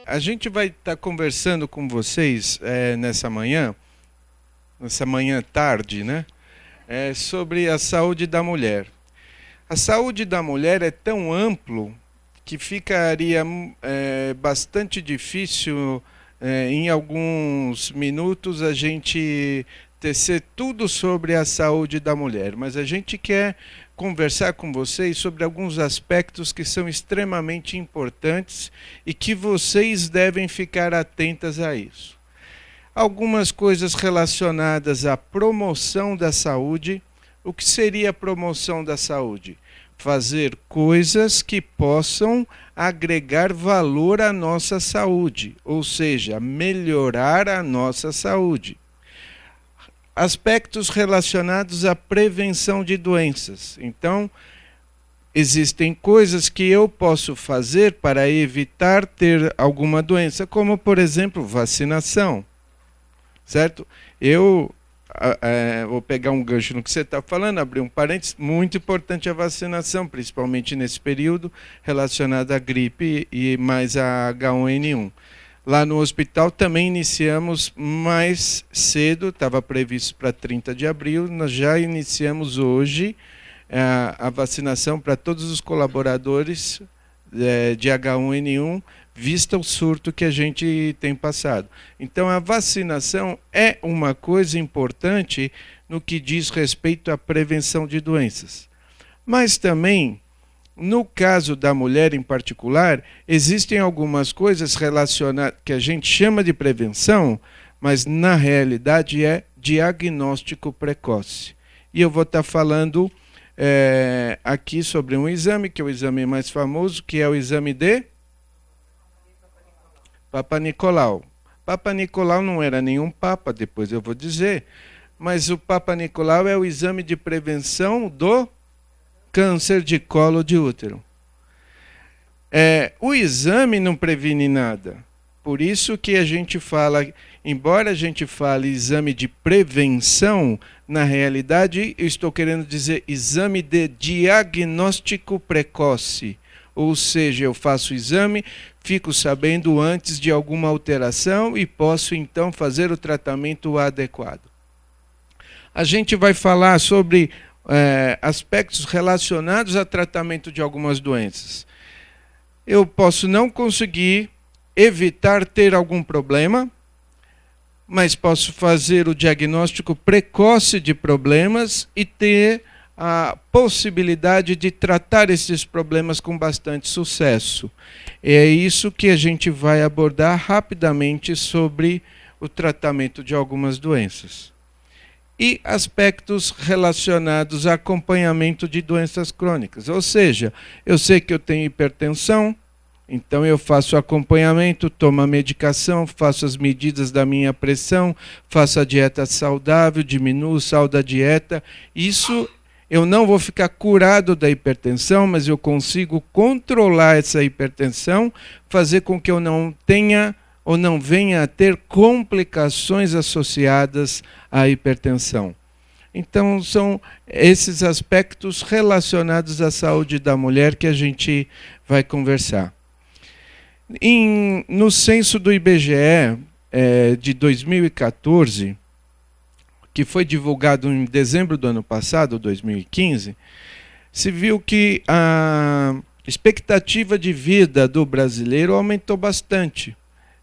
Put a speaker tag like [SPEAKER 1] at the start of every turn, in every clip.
[SPEAKER 1] A gente vai estar conversando com vocês nessa manhã tarde, né? Sobre a saúde da mulher. A saúde da mulher é tão amplo que ficaria bastante difícil em alguns minutos a gente tecer tudo sobre a saúde da mulher, mas a gente quer conversar com vocês sobre alguns aspectos que são extremamente importantes e que vocês devem ficar atentas a isso. Algumas coisas relacionadas à promoção da saúde. O que seria a promoção da saúde? Fazer coisas que possam agregar valor à nossa saúde, ou seja, melhorar a nossa saúde. Aspectos relacionados à prevenção de doenças. Então, existem coisas que eu posso fazer para evitar ter alguma doença, como, por exemplo, vacinação. Certo? Eu vou pegar um gancho no que você está falando, abrir um parênteses. Muito importante a vacinação, principalmente nesse período relacionado à gripe e mais a H1N1. Lá no hospital também iniciamos mais cedo, estava previsto para 30 de abril, nós já iniciamos hoje a vacinação para todos os colaboradores de H1N1, vista o surto que a gente tem passado. Então, a vacinação é uma coisa importante no que diz respeito à prevenção de doenças. Mas também, no caso da mulher em particular, existem algumas coisas relacionadas que a gente chama de prevenção, mas na realidade é diagnóstico precoce. E eu vou estar falando aqui sobre um exame, que é o exame mais famoso, que é o exame de Papa Nicolau. Papa Nicolau não era nenhum papa, depois eu vou dizer, mas o Papa Nicolau é o exame de prevenção do câncer de colo de útero. O exame não previne nada. Por isso que a gente fala, embora a gente fale exame de prevenção, na realidade eu estou querendo dizer exame de diagnóstico precoce. Ou seja, eu faço o exame, fico sabendo antes de alguma alteração e posso então fazer o tratamento adequado. A gente vai falar sobre aspectos relacionados ao tratamento de algumas doenças. Eu posso não conseguir evitar ter algum problema, mas posso fazer o diagnóstico precoce de problemas e ter a possibilidade de tratar esses problemas com bastante sucesso. É isso que a gente vai abordar rapidamente sobre o tratamento de algumas doenças. E aspectos relacionados a acompanhamento de doenças crônicas. Ou seja, eu sei que eu tenho hipertensão, então eu faço acompanhamento, tomo a medicação, faço as medidas da minha pressão, faço a dieta saudável, diminuo o sal da dieta. Isso eu não vou ficar curado da hipertensão, mas eu consigo controlar essa hipertensão, fazer com que eu não tenha ou não venha a ter complicações associadas à hipertensão. Então, são esses aspectos relacionados à saúde da mulher que a gente vai conversar. No censo do IBGE de 2014, que foi divulgado em dezembro do ano passado, 2015, se viu que a expectativa de vida do brasileiro aumentou bastante.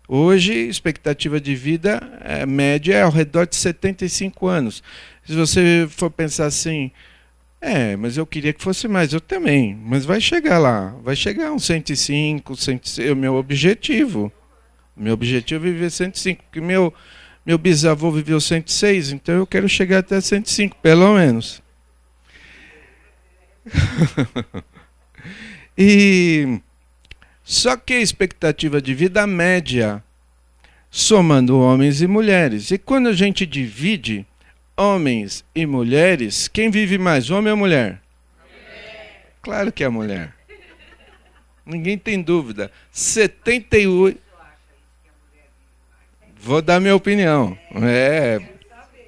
[SPEAKER 1] Hoje, a expectativa de vida média é ao redor de 75 anos. Se você for pensar assim, mas eu queria que fosse mais, eu também, mas vai chegar lá, vai chegar a uns 105, 106, o meu objetivo. Meu objetivo é viver 105, porque meu bisavô viveu 106, então eu quero chegar até 105, pelo menos. Só que a expectativa de vida média, somando homens e mulheres. E quando a gente divide homens e mulheres, quem vive mais, homem ou mulher? Claro que é a mulher. Ninguém tem dúvida. 78... Vou dar minha opinião.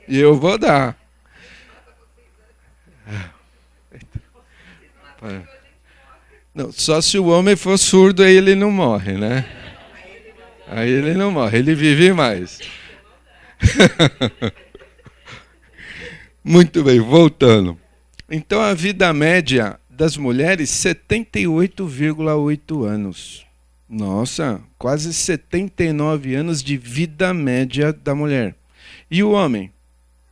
[SPEAKER 1] E eu vou dar. Não, só se o homem for surdo, aí ele não morre, né? Aí ele não morre, ele vive mais. Muito bem, voltando. Então, a vida média das mulheres, 78,8 anos. Nossa, quase 79 anos de vida média da mulher. E o homem?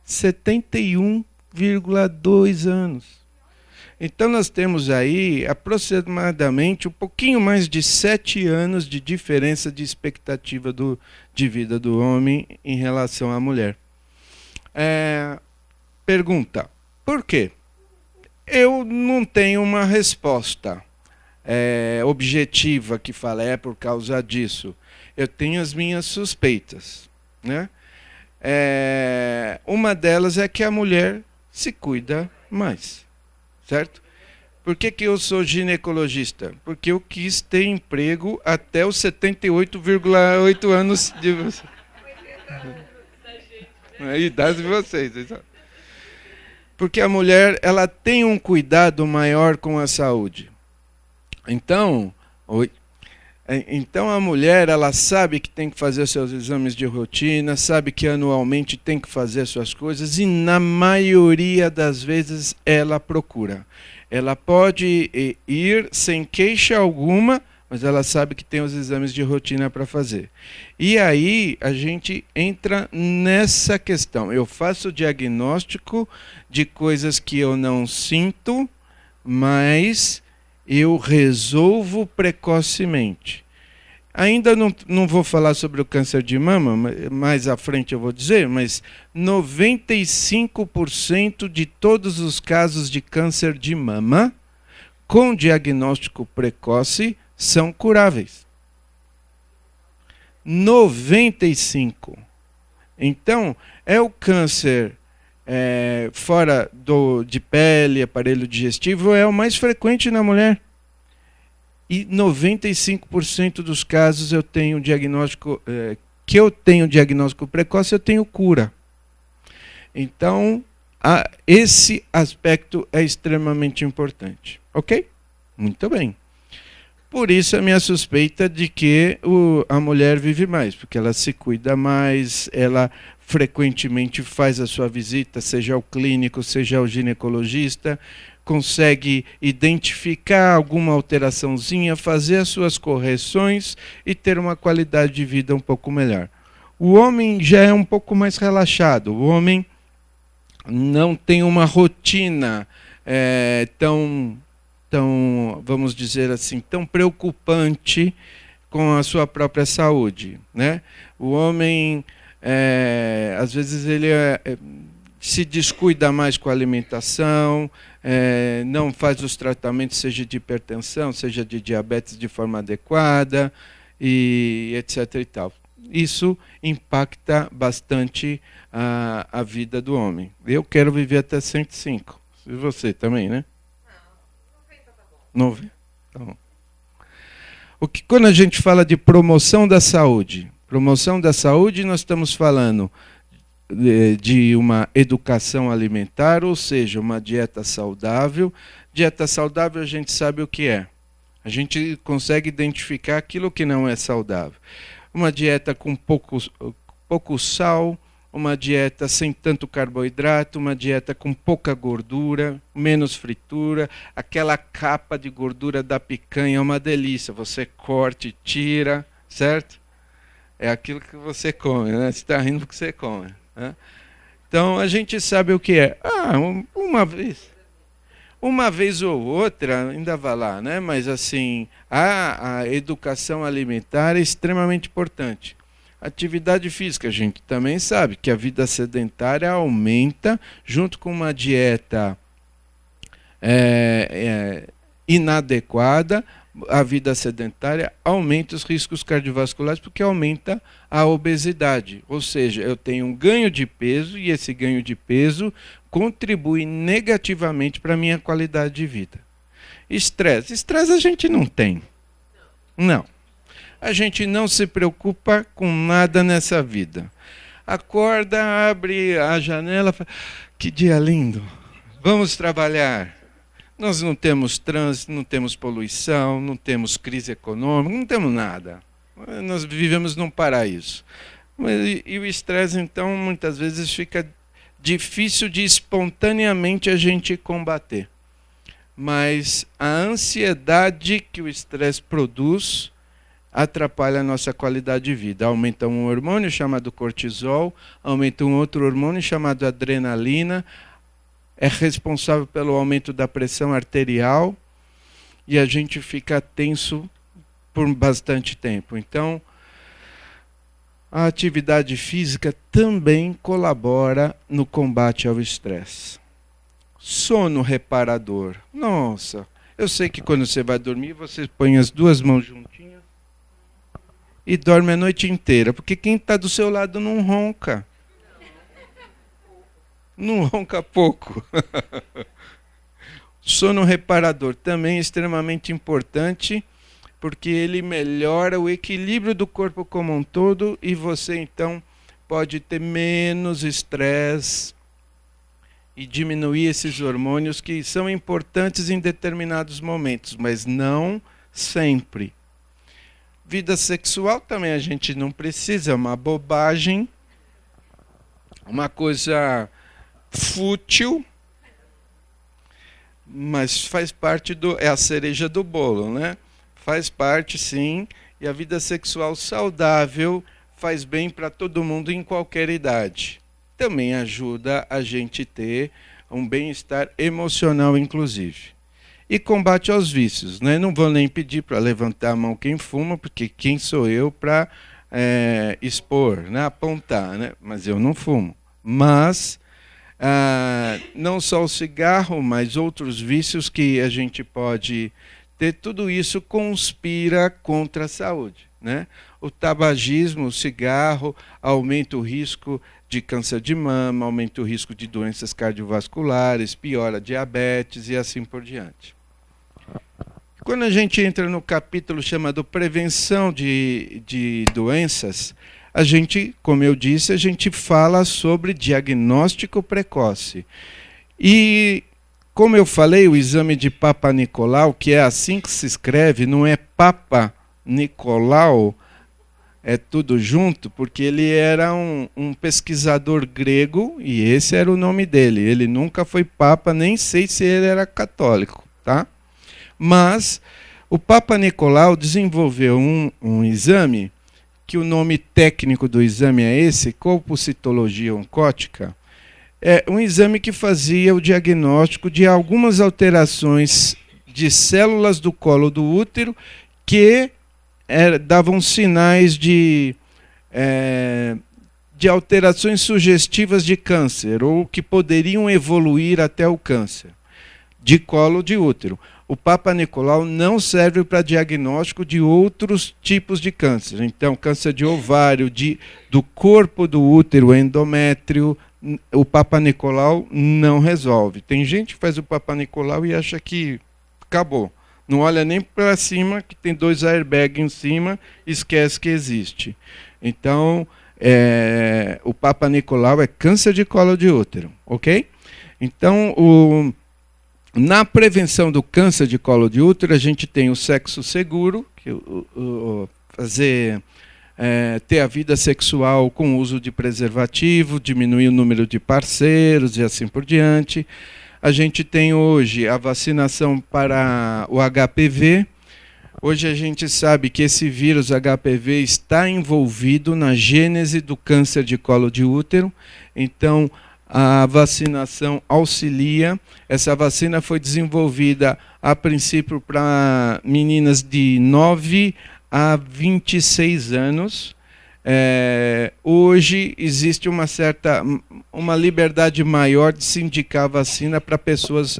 [SPEAKER 1] 71,2 anos. Então, nós temos aí aproximadamente um pouquinho mais de 7 anos de diferença de expectativa de vida do homem em relação à mulher. Pergunta, por quê? Eu não tenho uma resposta objetiva que fala é por causa disso. Eu tenho as minhas suspeitas, né? Uma delas é que a mulher se cuida mais, certo? Por que eu sou ginecologista? Porque eu quis ter emprego até os 78,8 anos de vocês. A idade de vocês. Porque a mulher ela tem um cuidado maior com a saúde. Então, a mulher ela sabe que tem que fazer seus exames de rotina, sabe que anualmente tem que fazer suas coisas e na maioria das vezes ela procura. Ela pode ir sem queixa alguma, mas ela sabe que tem os exames de rotina para fazer. E aí a gente entra nessa questão. Eu faço diagnóstico de coisas que eu não sinto, mas eu resolvo precocemente. Ainda não vou falar sobre o câncer de mama, mais à frente eu vou dizer, mas 95% de todos os casos de câncer de mama com diagnóstico precoce são curáveis. 95%. Então, é o câncer fora de pele, aparelho digestivo, é o mais frequente na mulher. E 95% dos casos eu tenho diagnóstico, que eu tenho diagnóstico precoce, eu tenho cura. Então, esse aspecto é extremamente importante. Ok? Muito bem. Por isso a minha suspeita de que a mulher vive mais, porque ela se cuida mais, ela frequentemente faz a sua visita, seja ao clínico, seja ao ginecologista, consegue identificar alguma alteraçãozinha, fazer as suas correções e ter uma qualidade de vida um pouco melhor. O homem já é um pouco mais relaxado, o homem não tem uma rotina tão, vamos dizer assim, tão preocupante com a sua própria saúde, né? O homem, às vezes, ele se descuida mais com a alimentação, não faz os tratamentos, seja de hipertensão, seja de diabetes, de forma adequada, e etc. e tal. Isso impacta bastante a vida do homem. Eu quero viver até 105. E você também, né? 90, tá bom. Quando a gente fala de promoção da saúde, nós estamos falando de uma educação alimentar, ou seja, uma dieta saudável. Dieta saudável a gente sabe o que é. A gente consegue identificar aquilo que não é saudável. Uma dieta com pouco sal, uma dieta sem tanto carboidrato, uma dieta com pouca gordura, menos fritura, aquela capa de gordura da picanha é uma delícia, você corta e tira, certo? É aquilo que você come, né? Você está rindo porque você come, né? Então a gente sabe o que é. Uma vez ou outra ainda vai lá, né? Mas assim, a educação alimentar é extremamente importante. Atividade física, a gente também sabe que a vida sedentária aumenta junto com uma dieta inadequada. A vida sedentária aumenta os riscos cardiovasculares porque aumenta a obesidade. Ou seja, eu tenho um ganho de peso e esse ganho de peso contribui negativamente para a minha qualidade de vida. Estresse. Estresse a gente não tem. Não. A gente não se preocupa com nada nessa vida. Acorda, abre a janela, fala, que dia lindo, vamos trabalhar. Nós não temos trânsito, não temos poluição, não temos crise econômica, não temos nada. Nós vivemos num paraíso. E o estresse, então, muitas vezes fica difícil de espontaneamente a gente combater. Mas a ansiedade que o estresse produz atrapalha a nossa qualidade de vida. Aumenta um hormônio chamado cortisol, aumenta um outro hormônio chamado adrenalina, é responsável pelo aumento da pressão arterial e a gente fica tenso por bastante tempo. Então, a atividade física também colabora no combate ao estresse. Sono reparador. Nossa, eu sei que quando você vai dormir, você põe as duas mãos juntinhas e dorme a noite inteira, porque quem está do seu lado não ronca. Não ronca pouco. Sono reparador também é extremamente importante, porque ele melhora o equilíbrio do corpo como um todo e você então pode ter menos estresse e diminuir esses hormônios que são importantes em determinados momentos, mas não sempre. Vida sexual também a gente não precisa, é uma bobagem, uma coisa fútil, mas faz parte é a cereja do bolo, né? Faz parte, sim, e a vida sexual saudável faz bem para todo mundo em qualquer idade. Também ajuda a gente ter um bem-estar emocional, inclusive. E combate aos vícios, né? Não vou nem pedir para levantar a mão quem fuma, porque quem sou eu para expor, né? Apontar, né? Mas eu não fumo. Mas não só o cigarro, mas outros vícios que a gente pode ter, tudo isso conspira contra a saúde, né? O tabagismo, o cigarro, aumenta o risco de câncer de mama, aumenta o risco de doenças cardiovasculares, piora a diabetes e assim por diante. Quando a gente entra no capítulo chamado Prevenção de Doenças, a gente, como eu disse, a gente fala sobre diagnóstico precoce. E, como eu falei, o exame de Papa Nicolau, que é assim que se escreve, não é Papa Nicolau, é tudo junto, porque ele era um pesquisador grego e esse era o nome dele. Ele nunca foi papa, nem sei se ele era católico, tá? Mas o Papa Nicolau desenvolveu um exame, que o nome técnico do exame é esse, colpocitologia oncótica. É um exame que fazia o diagnóstico de algumas alterações de células do colo do útero que davam sinais de alterações sugestivas de câncer, ou que poderiam evoluir até o câncer de colo de útero. O Papa Nicolau não serve para diagnóstico de outros tipos de câncer. Então, câncer de ovário, do corpo do útero, endométrio, o Papa Nicolau não resolve. Tem gente que faz o Papa Nicolau e acha que acabou. Não olha nem para cima, que tem 2 airbags em cima, esquece que existe. Então, o Papa Nicolau é câncer de colo de útero, ok? Então, na prevenção do câncer de colo de útero, a gente tem o sexo seguro, que ter a vida sexual com uso de preservativo, diminuir o número de parceiros e assim por diante. A gente tem hoje a vacinação para o HPV. Hoje a gente sabe que esse vírus HPV está envolvido na gênese do câncer de colo de útero. Então, a vacinação auxilia. Essa vacina foi desenvolvida, a princípio, para meninas de 9 a 26 anos. Hoje existe uma liberdade maior de se indicar vacina para pessoas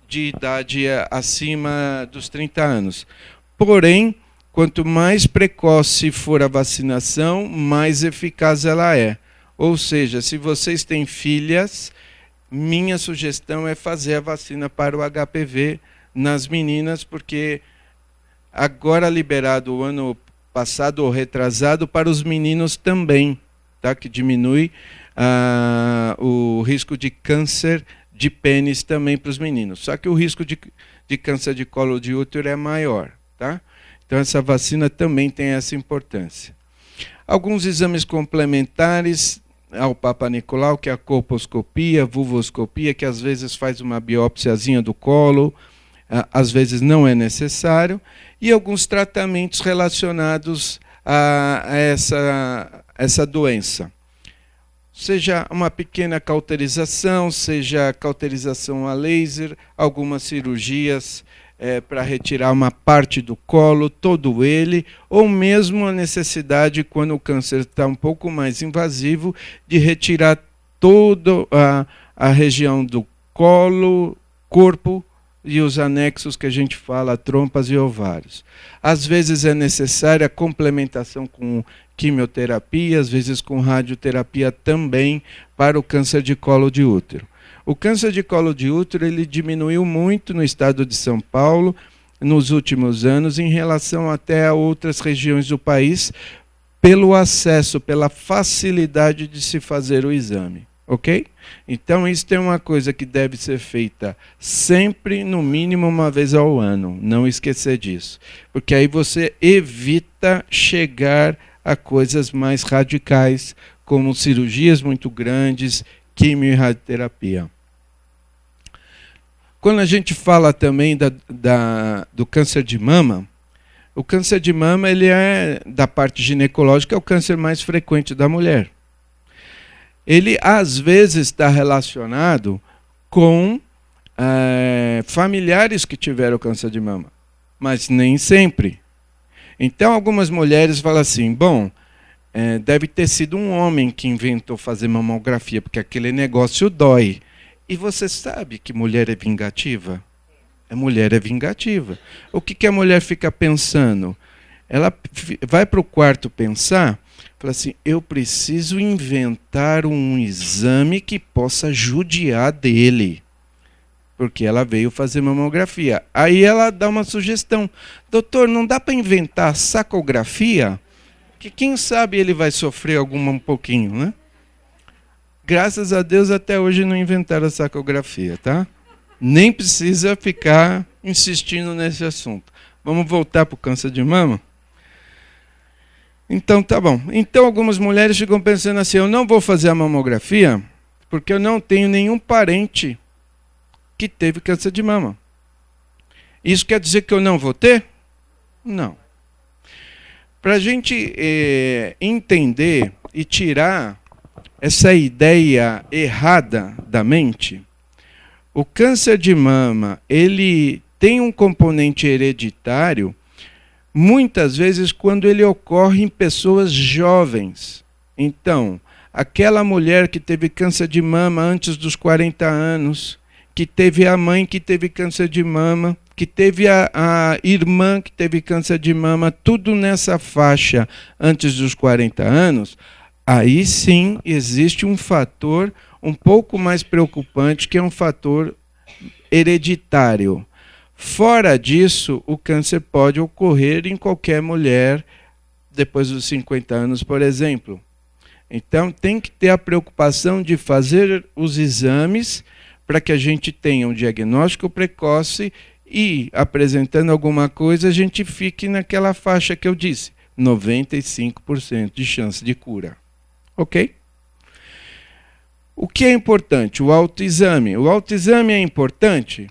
[SPEAKER 1] de idade acima dos 30 anos. Porém, quanto mais precoce for a vacinação, mais eficaz ela é. Ou seja, se vocês têm filhas, minha sugestão é fazer a vacina para o HPV nas meninas, porque agora liberado o ano passado ou retrasado para os meninos também, tá? Que diminui o risco de câncer de pênis também para os meninos. Só que o risco de câncer de colo de útero é maior, tá? Então, Então, essa vacina também tem essa importância. Alguns exames complementares ao Papa Nicolau, que é a colposcopia, vulvoscopia, que às vezes faz uma biópsiazinha do colo, às vezes não é necessário, e alguns tratamentos relacionados a essa doença. Seja uma pequena cauterização, seja cauterização a laser, algumas cirurgias para retirar uma parte do colo, todo ele, ou mesmo a necessidade, quando o câncer está um pouco mais invasivo, de retirar toda a região do colo, corpo e os anexos que a gente fala, trompas e ovários. Às vezes é necessária a complementação com quimioterapia, às vezes com radioterapia também, para o câncer de colo de útero. O câncer de colo de útero ele diminuiu muito no estado de São Paulo nos últimos anos, em relação até a outras regiões do país, pelo acesso, pela facilidade de se fazer o exame. Ok? Então, isso é uma coisa que deve ser feita sempre, no mínimo, uma vez ao ano. Não esquecer disso. Porque aí você evita chegar a coisas mais radicais, como cirurgias muito grandes, quimio e radioterapia. Quando a gente fala também do câncer de mama, o câncer de mama ele é, da parte ginecológica, é o câncer mais frequente da mulher. Ele, às vezes, está relacionado com familiares que tiveram câncer de mama, mas nem sempre. Então, algumas mulheres falam assim, bom, deve ter sido um homem que inventou fazer mamografia, porque aquele negócio dói. E você sabe que mulher é vingativa? A mulher é vingativa. O que a mulher fica pensando? Ela vai para o quarto pensar, fala assim, eu preciso inventar um exame que possa judiar dele. Porque ela veio fazer mamografia. Aí ela dá uma sugestão. Doutor, não dá para inventar sacografia? Que quem sabe ele vai sofrer um pouquinho, né? Graças a Deus até hoje não inventaram a sacografia, tá? Nem precisa ficar insistindo nesse assunto. Vamos voltar para o câncer de mama? Então, tá bom. Então, algumas mulheres ficam pensando assim, eu não vou fazer a mamografia porque eu não tenho nenhum parente que teve câncer de mama. Isso quer dizer que eu não vou ter? Não. Para a gente entender e tirar essa ideia errada da mente, o câncer de mama ele tem um componente hereditário, muitas vezes quando ele ocorre em pessoas jovens. Então, aquela mulher que teve câncer de mama antes dos 40 anos, que teve a mãe que teve câncer de mama, que teve a irmã que teve câncer de mama, tudo nessa faixa antes dos 40 anos, aí sim existe um fator um pouco mais preocupante, que é um fator hereditário. Fora disso, o câncer pode ocorrer em qualquer mulher depois dos 50 anos, por exemplo. Então, tem que ter a preocupação de fazer os exames para que a gente tenha um diagnóstico precoce e, apresentando alguma coisa, a gente fique naquela faixa que eu disse, 95% de chance de cura. Ok? O que é importante? O autoexame. O autoexame é importante?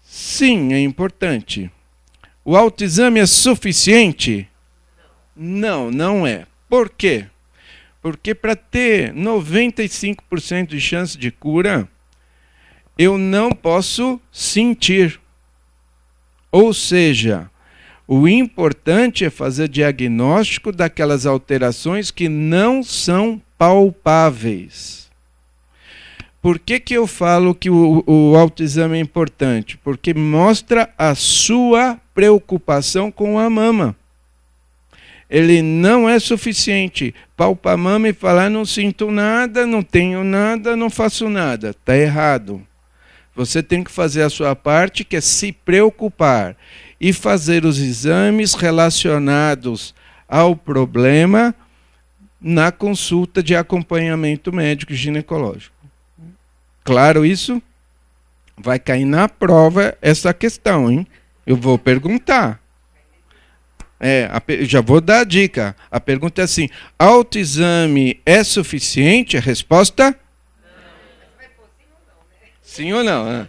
[SPEAKER 1] Sim, é importante. O autoexame é suficiente? Não, não é. Por quê? Porque para ter 95% de chance de cura, eu não posso sentir. Ou seja, o importante é fazer diagnóstico daquelas alterações que não são palpáveis. Por que eu falo que o autoexame é importante? Porque mostra a sua preocupação com a mama. Ele não é suficiente. Palpar a mama e falar, não sinto nada, não tenho nada, não faço nada. Está errado. Você tem que fazer a sua parte, que é se preocupar e fazer os exames relacionados ao problema na consulta de acompanhamento médico e ginecológico. Claro isso? Vai cair na prova essa questão, hein? Eu vou perguntar. Já vou dar a dica. A pergunta é assim: autoexame é suficiente? A resposta? Sim ou não?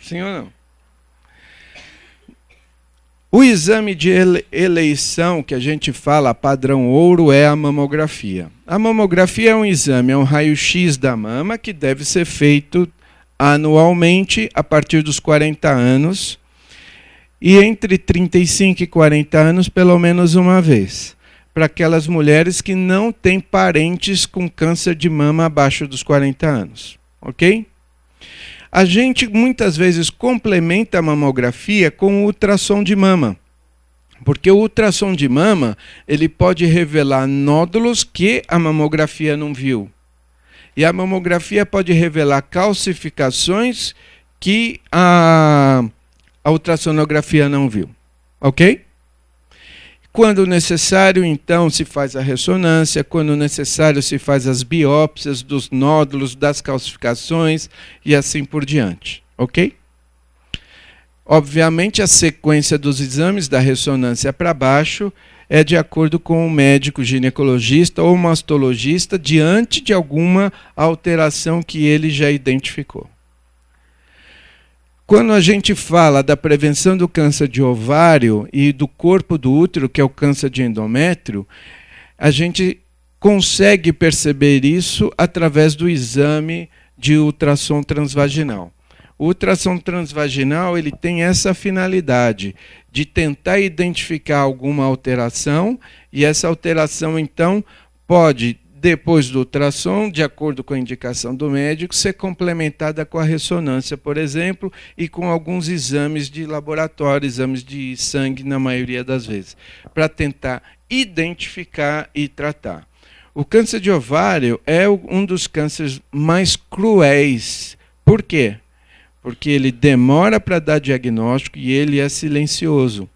[SPEAKER 1] Sim ou não? O exame de eleição que a gente fala padrão ouro é a mamografia. A mamografia é um exame, é um raio-x da mama que deve ser feito anualmente a partir dos 40 anos e entre 35 e 40 anos pelo menos uma vez, para aquelas mulheres que não têm parentes com câncer de mama abaixo dos 40 anos, ok? A gente muitas vezes complementa a mamografia com o ultrassom de mama, porque o ultrassom de mama ele pode revelar nódulos que a mamografia não viu. E a mamografia pode revelar calcificações que a ultrassonografia não viu. Ok? Quando necessário, então, se faz a ressonância, quando necessário, se faz as biópsias dos nódulos, das calcificações e assim por diante. Ok? Obviamente, a sequência dos exames da ressonância para baixo é de acordo com o médico ginecologista ou mastologista diante de alguma alteração que ele já identificou. Quando a gente fala da prevenção do câncer de ovário e do corpo do útero, que é o câncer de endométrio, a gente consegue perceber isso através do exame de ultrassom transvaginal. O ultrassom transvaginal ele tem essa finalidade de tentar identificar alguma alteração e essa alteração, então, pode, depois do ultrassom, de acordo com a indicação do médico, ser complementada com a ressonância, por exemplo, e com alguns exames de laboratório, exames de sangue, na maioria das vezes, para tentar identificar e tratar. O câncer de ovário é um dos cânceres mais cruéis. Por quê? Porque ele demora para dar diagnóstico e ele é silencioso.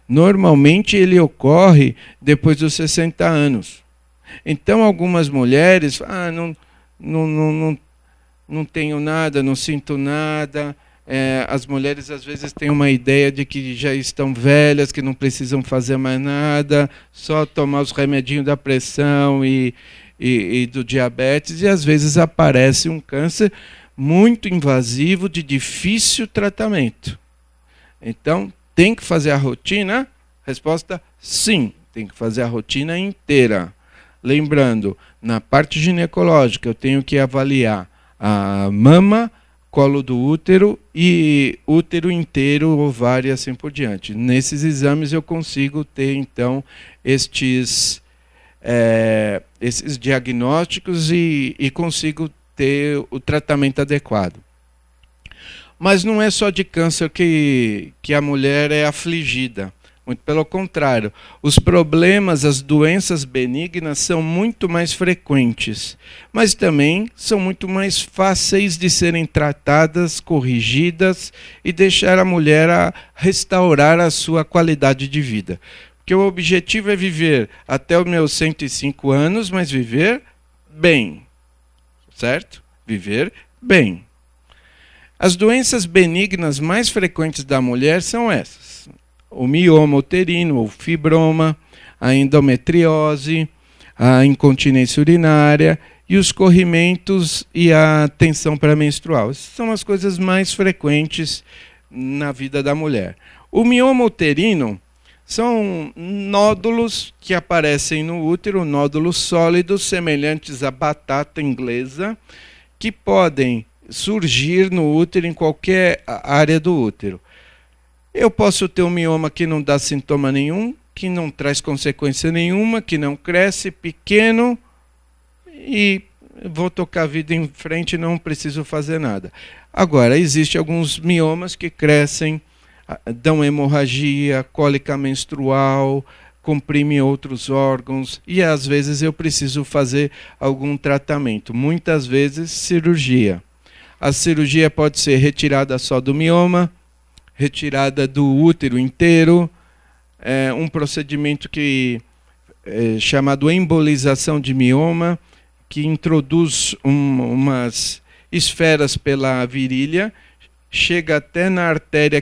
[SPEAKER 1] Normalmente ele ocorre depois dos 60 anos. Então, algumas mulheres não tenho nada, não sinto nada. As mulheres, às vezes, têm uma ideia de que já estão velhas, que não precisam fazer mais nada, só tomar os remedinhos da pressão e do diabetes, e, às vezes, aparece um câncer muito invasivo, de difícil tratamento. Então, tem que fazer a rotina? Resposta, sim, tem que fazer a rotina inteira. Lembrando, na parte ginecológica, eu tenho que avaliar a mama, colo do útero e útero inteiro, ovário e assim por diante. Nesses exames eu consigo ter, então, esses diagnósticos e consigo ter o tratamento adequado. Mas não é só de câncer que a mulher é afligida. Muito pelo contrário, os problemas, as doenças benignas são muito mais frequentes, mas também são muito mais fáceis de serem tratadas, corrigidas e deixar a mulher restaurar a sua qualidade de vida. Porque o objetivo é viver até os meus 105 anos, mas viver bem, certo? Viver bem. As doenças benignas mais frequentes da mulher são essas: o mioma uterino, o fibroma, a endometriose, a incontinência urinária e os corrimentos e a tensão pré-menstrual. Essas são as coisas mais frequentes na vida da mulher. O mioma uterino são nódulos que aparecem no útero, nódulos sólidos semelhantes à batata inglesa, que podem surgir no útero em qualquer área do útero. Eu posso ter um mioma que não dá sintoma nenhum, que não traz consequência nenhuma, que não cresce, pequeno, e vou tocar a vida em frente e não preciso fazer nada. Agora, existem alguns miomas que crescem, dão hemorragia, cólica menstrual, comprimem outros órgãos, e às vezes eu preciso fazer algum tratamento, muitas vezes cirurgia. A cirurgia pode ser retirada só do mioma, retirada do útero inteiro, um procedimento chamado embolização de mioma, que introduz umas esferas pela virilha, chega até na artéria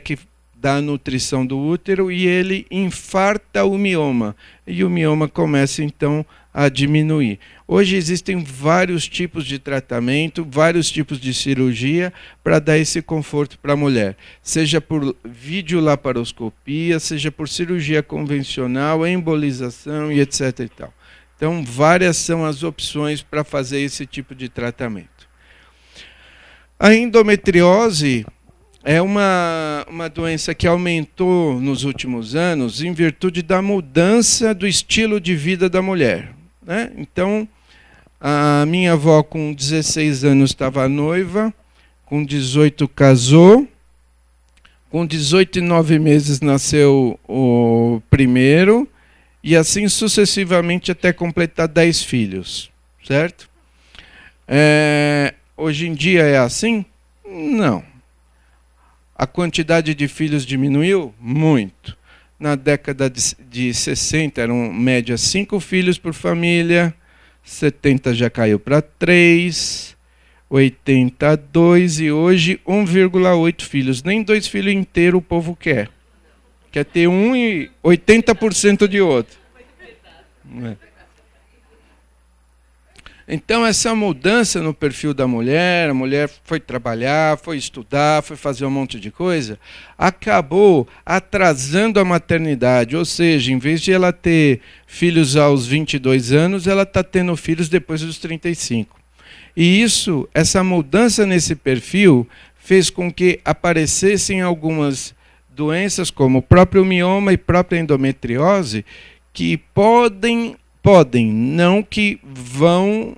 [SPEAKER 1] da nutrição do útero e ele infarta o mioma. E o mioma começa, então, a diminuir. Hoje existem vários tipos de tratamento, vários tipos de cirurgia para dar esse conforto para a mulher. Seja por videolaparoscopia, seja por cirurgia convencional, embolização e etc. e tal. Então, várias são as opções para fazer esse tipo de tratamento. A endometriose é uma doença que aumentou nos últimos anos em virtude da mudança do estilo de vida da mulher, né? Então, a minha avó com 16 anos estava noiva, com 18 casou, com 18 e 9 meses nasceu o primeiro, e assim sucessivamente até completar 10 filhos, certo? Hoje em dia é assim? Não. A quantidade de filhos diminuiu? Muito. Na década de 60 eram média 5 filhos por família, 70 já caiu para 3, 80 2 e hoje 1,8 filhos. Nem 2 filhos inteiros o povo quer. Quer ter um e 80% de outro. Então, essa mudança no perfil da mulher, a mulher foi trabalhar, foi estudar, foi fazer um monte de coisa, acabou atrasando a maternidade. Ou seja, em vez de ela ter filhos aos 22 anos, ela está tendo filhos depois dos 35. E isso, essa mudança nesse perfil, fez com que aparecessem algumas doenças, como o próprio mioma e própria endometriose, que podem, não que vão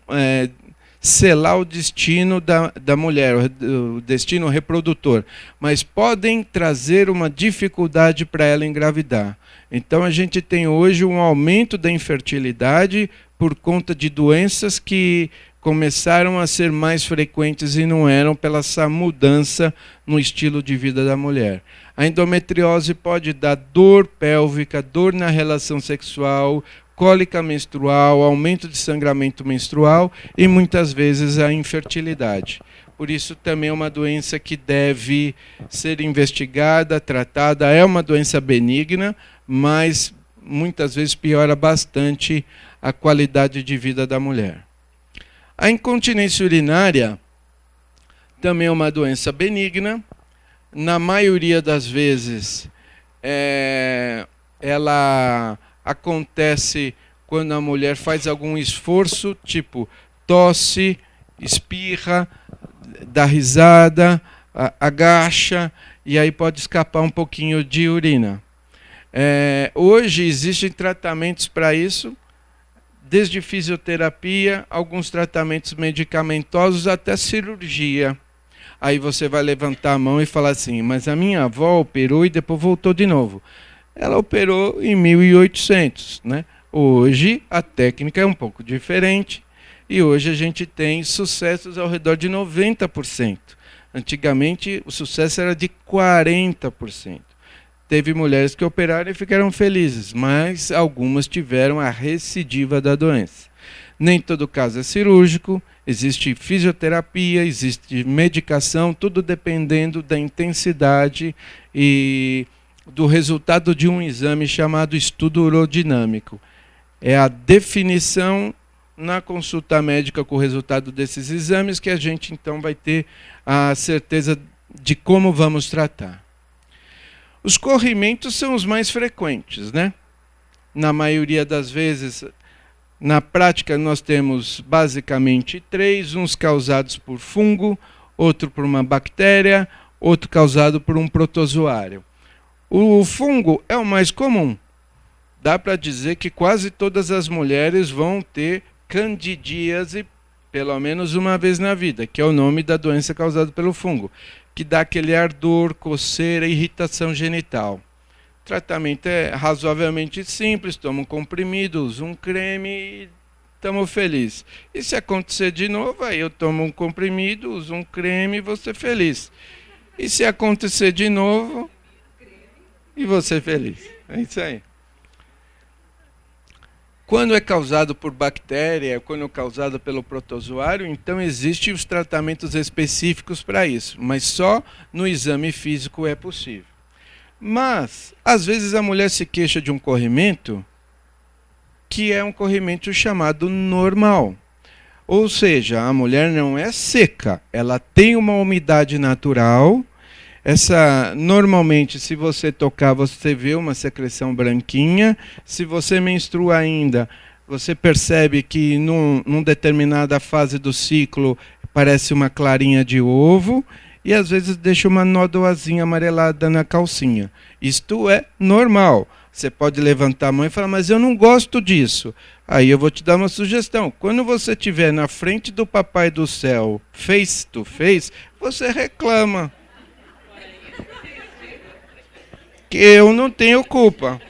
[SPEAKER 1] selar o destino da mulher, o destino reprodutor, mas podem trazer uma dificuldade para ela engravidar. Então a gente tem hoje um aumento da infertilidade por conta de doenças que começaram a ser mais frequentes e não eram pela essa mudança no estilo de vida da mulher. A endometriose pode dar dor pélvica, dor na relação sexual, cólica menstrual, aumento de sangramento menstrual e muitas vezes a infertilidade. Por isso também é uma doença que deve ser investigada, tratada. É uma doença benigna, mas muitas vezes piora bastante a qualidade de vida da mulher. A incontinência urinária também é uma doença benigna. Na maioria das vezes, ela acontece quando a mulher faz algum esforço, tipo tosse, espirra, dá risada, agacha, e aí pode escapar um pouquinho de urina. Hoje existem tratamentos para isso, desde fisioterapia, alguns tratamentos medicamentosos, até cirurgia. Aí você vai levantar a mão e falar assim, mas a minha avó operou e depois voltou de novo. Ela operou em 1800, né? Hoje a técnica é um pouco diferente e hoje a gente tem sucessos ao redor de 90%. Antigamente o sucesso era de 40%. Teve mulheres que operaram e ficaram felizes, mas algumas tiveram a recidiva da doença. Nem todo caso é cirúrgico, existe fisioterapia, existe medicação, tudo dependendo da intensidade e do resultado de um exame chamado estudo urodinâmico. É a definição na consulta médica com o resultado desses exames que a gente então vai ter a certeza de como vamos tratar. Os corrimentos são os mais frequentes, né? Na maioria das vezes, na prática, nós temos basicamente 3, uns causados por fungo, outro por uma bactéria, outro causado por um protozoário. O fungo é o mais comum. Dá para dizer que quase todas as mulheres vão ter candidíase pelo menos uma vez na vida, que é o nome da doença causada pelo fungo, que dá aquele ardor, coceira, irritação genital. O tratamento é razoavelmente simples, toma um comprimido, usa um creme e estamos felizes. E se acontecer de novo, aí eu tomo um comprimido, uso um creme e vou ser feliz. E se acontecer de novo, e vou ser feliz. É isso aí. Quando é causado por bactéria, quando é causado pelo protozoário, então existem os tratamentos específicos para isso, mas só no exame físico é possível. Mas, às vezes, a mulher se queixa de um corrimento que é um corrimento chamado normal. Ou seja, a mulher não é seca, ela tem uma umidade natural. Normalmente, se você tocar, você vê uma secreção branquinha. Se você menstrua ainda, você percebe que numa determinada fase do ciclo parece uma clarinha de ovo e às vezes deixa uma nódoazinha amarelada na calcinha. Isto é normal. Você pode levantar a mão e falar, mas eu não gosto disso. Aí eu vou te dar uma sugestão. Quando você estiver na frente do Papai do Céu, face to face, você reclama. Que eu não tenho culpa.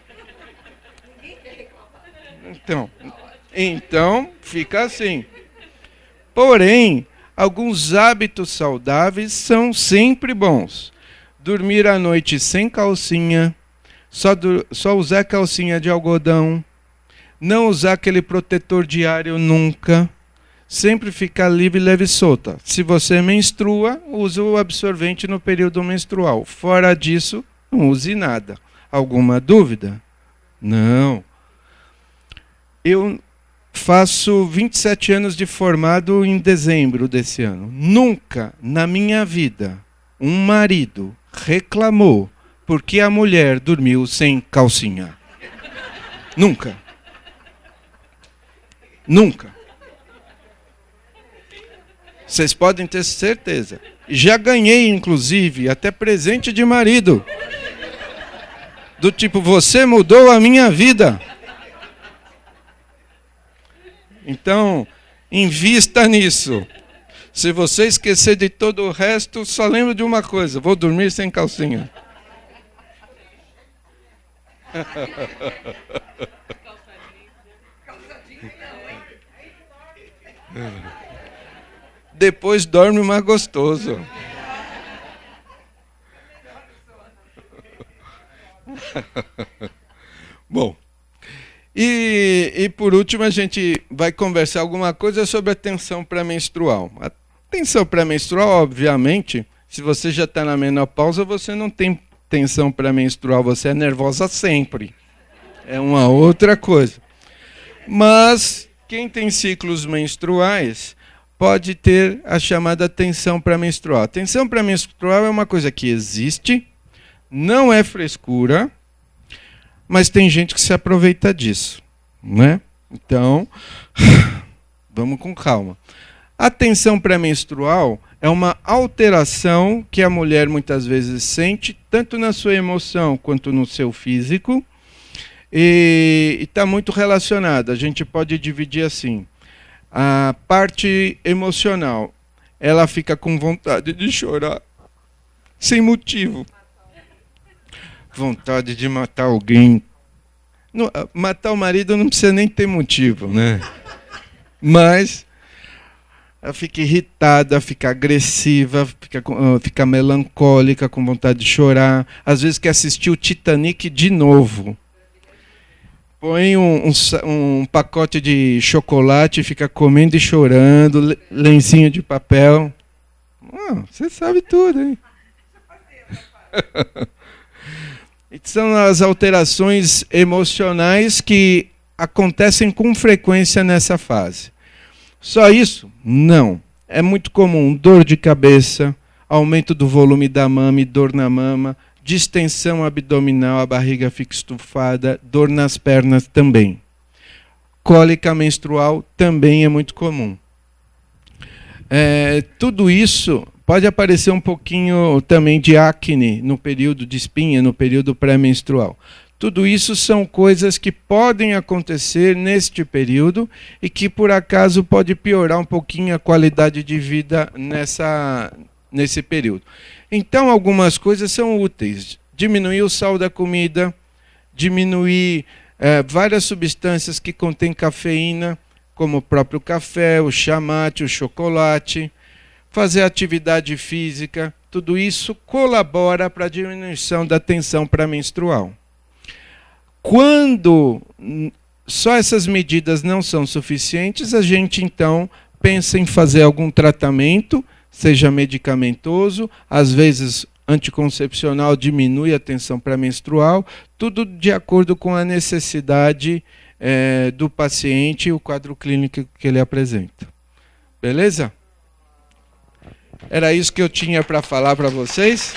[SPEAKER 1] Então fica assim. Porém, alguns hábitos saudáveis são sempre bons. Dormir à noite sem calcinha, só usar calcinha de algodão, não usar aquele protetor diário nunca, sempre ficar livre, leve e solta. Se você menstrua, use o absorvente no período menstrual. Fora disso, não use nada. Alguma dúvida? Não. Eu faço 27 anos de formado em dezembro desse ano. Nunca na minha vida um marido reclamou porque a mulher dormiu sem calcinha. Nunca. Nunca. Vocês podem ter certeza. Já ganhei, inclusive, até presente de marido. Do tipo, você mudou a minha vida. Então, invista nisso. Se você esquecer de todo o resto, só lembra de uma coisa: vou dormir sem calcinha. Depois dorme mais gostoso. Bom, e por último a gente vai conversar alguma coisa sobre a tensão pré-menstrual. A tensão pré-menstrual, obviamente, se você já está na menopausa, você não tem tensão pré-menstrual, você é nervosa sempre. É uma outra coisa. Mas quem tem ciclos menstruais pode ter a chamada tensão pré-menstrual. A tensão pré-menstrual é uma coisa que existe, não é frescura, mas tem gente que se aproveita disso, né? Então, vamos com calma. A tensão pré-menstrual é uma alteração que a mulher muitas vezes sente, tanto na sua emoção quanto no seu físico, e está muito relacionada. A gente pode dividir assim. A parte emocional, ela fica com vontade de chorar, sem motivo. Vontade de matar alguém. Matar o marido não precisa nem ter motivo, né? Mas ela fica irritada, fica agressiva, fica melancólica, com vontade de chorar. Às vezes quer assistir o Titanic de novo. Põe um pacote de chocolate e fica comendo e chorando, lencinho de papel. Você sabe tudo, hein? São as alterações emocionais que acontecem com frequência nessa fase. Só isso? Não. É muito comum dor de cabeça, aumento do volume da mama e dor na mama, distensão abdominal, a barriga fica estufada, dor nas pernas também. Cólica menstrual também é muito comum. Tudo isso pode aparecer um pouquinho também de acne no período de espinha, no período pré-menstrual. Tudo isso são coisas que podem acontecer neste período e que, por acaso, pode piorar um pouquinho a qualidade de vida nesse período. Então, algumas coisas são úteis. Diminuir o sal da comida, diminuir várias substâncias que contêm cafeína, como o próprio café, o chá mate, o chocolate, fazer atividade física, tudo isso colabora para a diminuição da tensão pré-menstrual. Quando só essas medidas não são suficientes, a gente então pensa em fazer algum tratamento, seja medicamentoso, às vezes anticoncepcional diminui a tensão pré-menstrual, tudo de acordo com a necessidade do paciente e o quadro clínico que ele apresenta. Beleza? Era isso que eu tinha para falar para vocês.